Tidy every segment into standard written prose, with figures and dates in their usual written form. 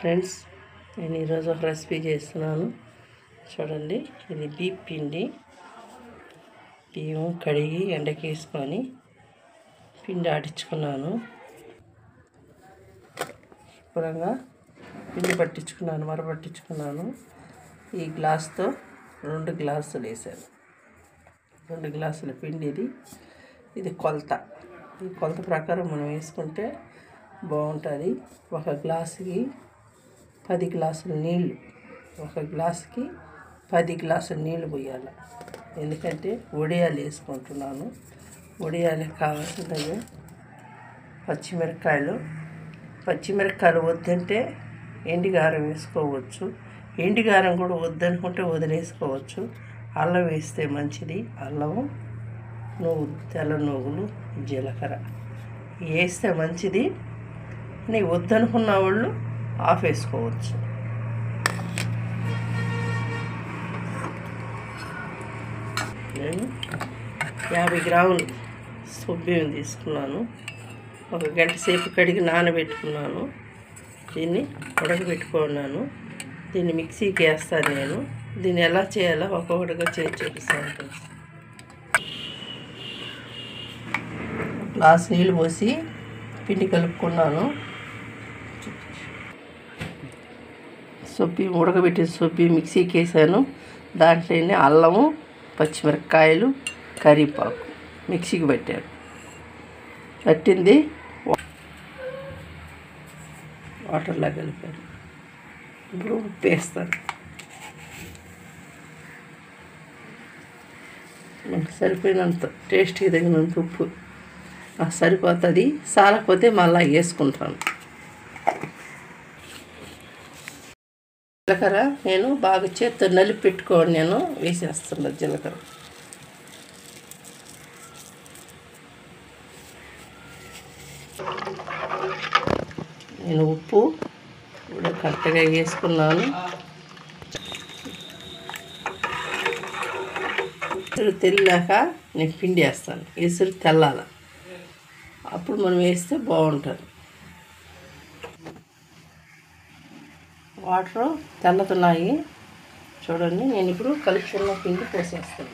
Friends, నేను ఈరోజు ఒక రెసిపీ చేస్తున్నాను. చూడండి, ఇది బియ్యం పిండి. బియ్యం కడిగి ఎండకి వేసుకొని పిండి ఆడించుకున్నాను. శుభ్రంగా పిండి పట్టించుకున్నాను, మరపట్టించుకున్నాను. ఈ గ్లాస్తో 2 గ్లాసులు వేసాను. 2 గ్లాసుల పిండి ఇది కొలత. ఈ కొలత ప్రకారం మనం వేసుకుంటే బాగుంటుంది. ఒక గ్లాసుకి 10 గ్లాసుల నీళ్ళు, ఒక గ్లాసుకి 10 గ్లాసుల నీళ్ళు పోయాలి. ఎందుకంటే వడియాలు వేసుకుంటున్నాను. వడియాలకు కావాల్సినవి పచ్చిమిరపకాయలు వద్దంటే ఎండుగారం వేసుకోవచ్చు. ఎండుగారం కూడా వద్దనుకుంటే వదిలేసుకోవచ్చు. అల్లం వేస్తే మంచిది. అల్లము, నువ్వులు, తెల్ల నువ్వులు, జీలకర్ర వేస్తే మంచిది. నీ వద్దనుకున్న వాళ్ళు ఆఫ్ వేసుకోవచ్చు. నేను 50 గ్రాములు సొబ్బియ్యం తీసుకున్నాను. 1 గంట సేపు కడిగి నానబెట్టుకున్నాను. దీన్ని ఉడకబెట్టుకున్నాను. దీన్ని మిక్సీకి వేస్తాను. నేను దీన్ని ఎలా చేయాలో ఒక్కొక్కటిగా చేసి చూపిస్తాను. గ్లాస్ నీళ్ళు పోసి పిండి కలుపుకున్నాను. ఉడకబెట్టిన సొబ్బి మిక్సీకి వేసాను. దాంట్లోనే అల్లము, పచ్చిమిరపకాయలు, కరివేపాకు మిక్సీకి పెట్టాను. పట్టింది వాటర్లా కలిపాను. ఇప్పుడు ఉప్పు వేస్తాను. మనకు సరిపోయినంత, టేస్ట్కి తగినంత ఉప్పు సరిపోతుంది. సాలకపోతే మళ్ళీ వేసుకుంటాను. జీలకర్ర నేను బాగా చేత్తో నలిపి పెట్టుకోండి. నేను వేసేస్తున్నా జీలకర్ర. నేను ఉప్పు కూడా కరెక్ట్గా వేసుకున్నాను. ఎసురు తెల్లాక నేను పిండి వేస్తాను. ఎసురు తెల్లాల, అప్పుడు మనం వేస్తే బాగుంటుంది. వాటర్ తెల్లతున్నాయి చూడండి. నేను ఇప్పుడు కలుపుకున్న పిండి పోసేస్తాను.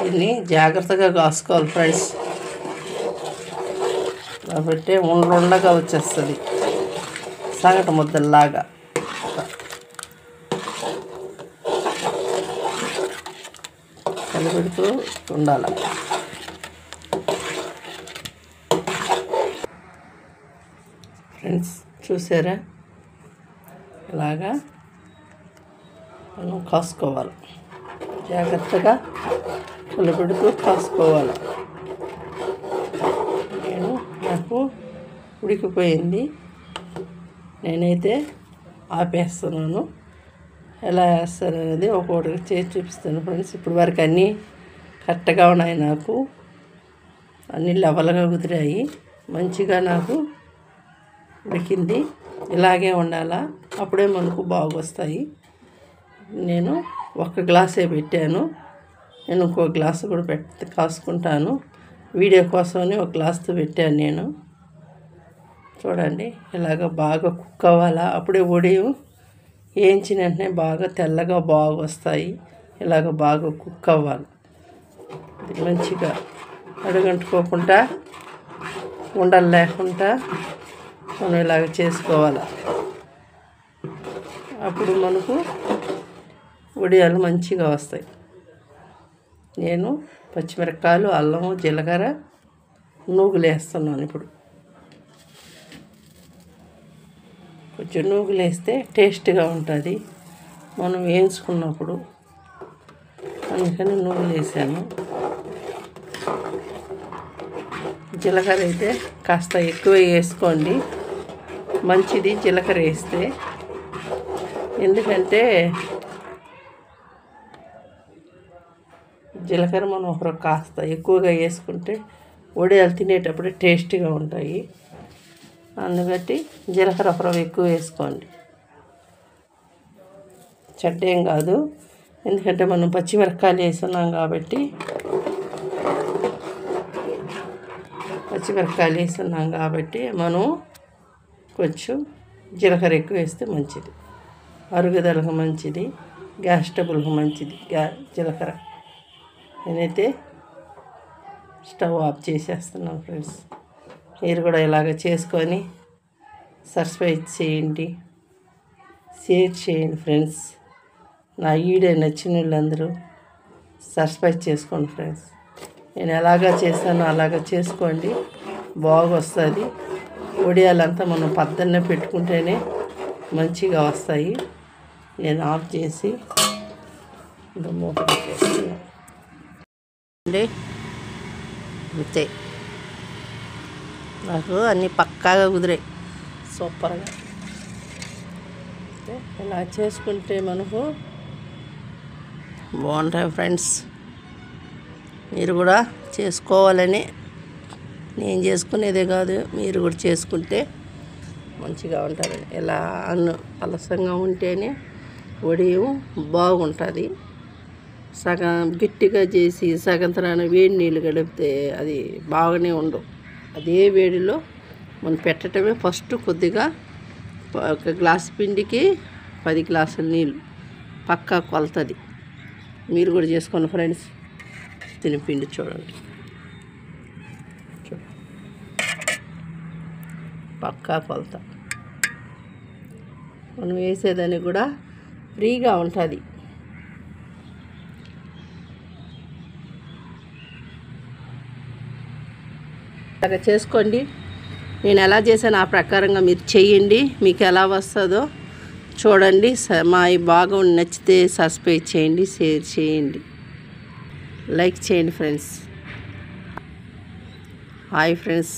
దీన్ని జాగ్రత్తగా కాసుకోవాలి ఫ్రెండ్స్, కాబట్టి ఉండగా వచ్చేస్తుంది సగటు ముద్దల్లాగా. కలిపెడుతూ ఉండాలి. ఫ్రెండ్స్, చూసారా? ఇలాగా మనం కాసుకోవాలి. జాగ్రత్తగా కలిపెడుతూ కాసుకోవాలి. నాకు ఉడికిపోయింది. నేనైతే ఆపేస్తున్నాను. ఎలా వేస్తాను అనేది ఒక్కొక్కటిగా చేసి చూపిస్తాను ఫ్రెండ్స్. ఇప్పుడు వరకు అన్నీ కరెక్ట్గా ఉన్నాయి. నాకు అన్నీ లెవెల్గా కుదిరాయి. మంచిగా నాకు ఉడికింది. ఇలాగే ఉండాలా, అప్పుడే మనకు బాగా వస్తాయి. నేను 1 గ్లాసే పెట్టాను. నేను ఇంకో గ్లాసు కూడా కాసుకుంటాను. వీడియో కోసమని 1 గ్లాసుతో పెట్టాను నేను. చూడండి, ఇలాగ బాగా కుక్ అవ్వాలా. అప్పుడే వడియం వేయించిన వెంటనే బాగా తెల్లగా బాగా వస్తాయి. ఇలాగ బాగా కుక్ అవ్వాలి. మంచిగా అడుగంటుకోకుండా, ఉండలు లేకుండా మనం ఇలాగ చేసుకోవాలి. అప్పుడు మనకు వడియాలు మంచిగా వస్తాయి. నేను పచ్చిమిరపకాయలు, అల్లము, జీలకర్ర, నూగులు వేస్తున్నాను. ఇప్పుడు కొంచెం నూగులు వేస్తే టేస్ట్గా ఉంటుంది మనం వేయించుకున్నప్పుడు. అందుకని నూగులు వేసాను. జీలకర్ర అయితే కాస్త ఎక్కువ వేసుకోండి, మంచిది జీలకర్ర వేస్తే. ఎందుకంటే జీలకర్ర మనం కాస్త ఎక్కువగా వేసుకుంటే వడియాలు తినేటప్పుడు టేస్టీగా ఉంటాయి. అందుకని జీలకర్ర ఎక్కువ వేసుకోండి. చెడ్డ ఏం కాదు, ఎందుకంటే మనం పచ్చిమిరపకాయలు వేస్తున్నాం కాబట్టి మనం కొంచెం జీలకర్ర ఎక్కువ వేస్తే మంచిది, అరుగుదలకు మంచిది, గ్యాస్ ట్రబుల్కి మంచిది జీలకర్ర. నేనైతే స్టవ్ ఆఫ్ చేసేస్తున్నాను ఫ్రెండ్స్. మీరు కూడా ఇలాగ చేసుకొని సబ్స్క్రైబ్ చేయండి, షేర్ చేయండి ఫ్రెండ్స్. నా వీడియో నచ్చిన వాళ్ళందరూ సబ్స్క్రైబ్ చేసుకోండి ఫ్రెండ్స్. నేను ఎలాగా చేస్తానో అలాగా చేసుకోండి, బాగా వస్తుంది. వడియాలంతా మనం పద్దన్నే పెట్టుకుంటేనే మంచిగా వస్తాయి. నేను ఆఫ్ చేసి మూత పెట్టేస్తున్నాను అండి. అంతే, నాకు అన్నీ పక్కాగా కుదిరాయి, సూపర్గా. ఇలా చేసుకుంటే మనకు బాగుంటాయి ఫ్రెండ్స్. మీరు కూడా చేసుకోవాలని, నేను చేసుకునేదే కాదు, మీరు కూడా చేసుకుంటే మంచిగా ఉంటుంది. ఇలా అలసంగా ఉంటేనే వడియం బాగుంటుంది. సగం గట్టిగా చేసి సగంతరాన వేడి నీళ్ళు గడిపితే అది బాగానే ఉండవు. అదే వేడిలో మనం పెట్టడమే ఫస్ట్. కొద్దిగా 1 గ్లాసు పిండికి 10 గ్లాసుల నీళ్ళు పక్కా కొలతది. మీరు కూడా చేసుకోండి ఫ్రెండ్స్. తిని పిండి చూడండి, పక్కా కొలత. మనం వేసేదానికి కూడా ఫ్రీగా ఉంటుంది. అలాగా చేసుకోండి. నేను ఎలా చేశాను ఆ ప్రకారంగా మీరు చేయండి. మీకు ఎలా వస్తుందో చూడండి. మా బాగా నచ్చితే సబ్స్క్రైబ్ చేయండి, షేర్ చేయండి, లైక్ చేయండి ఫ్రెండ్స్. Hi friends.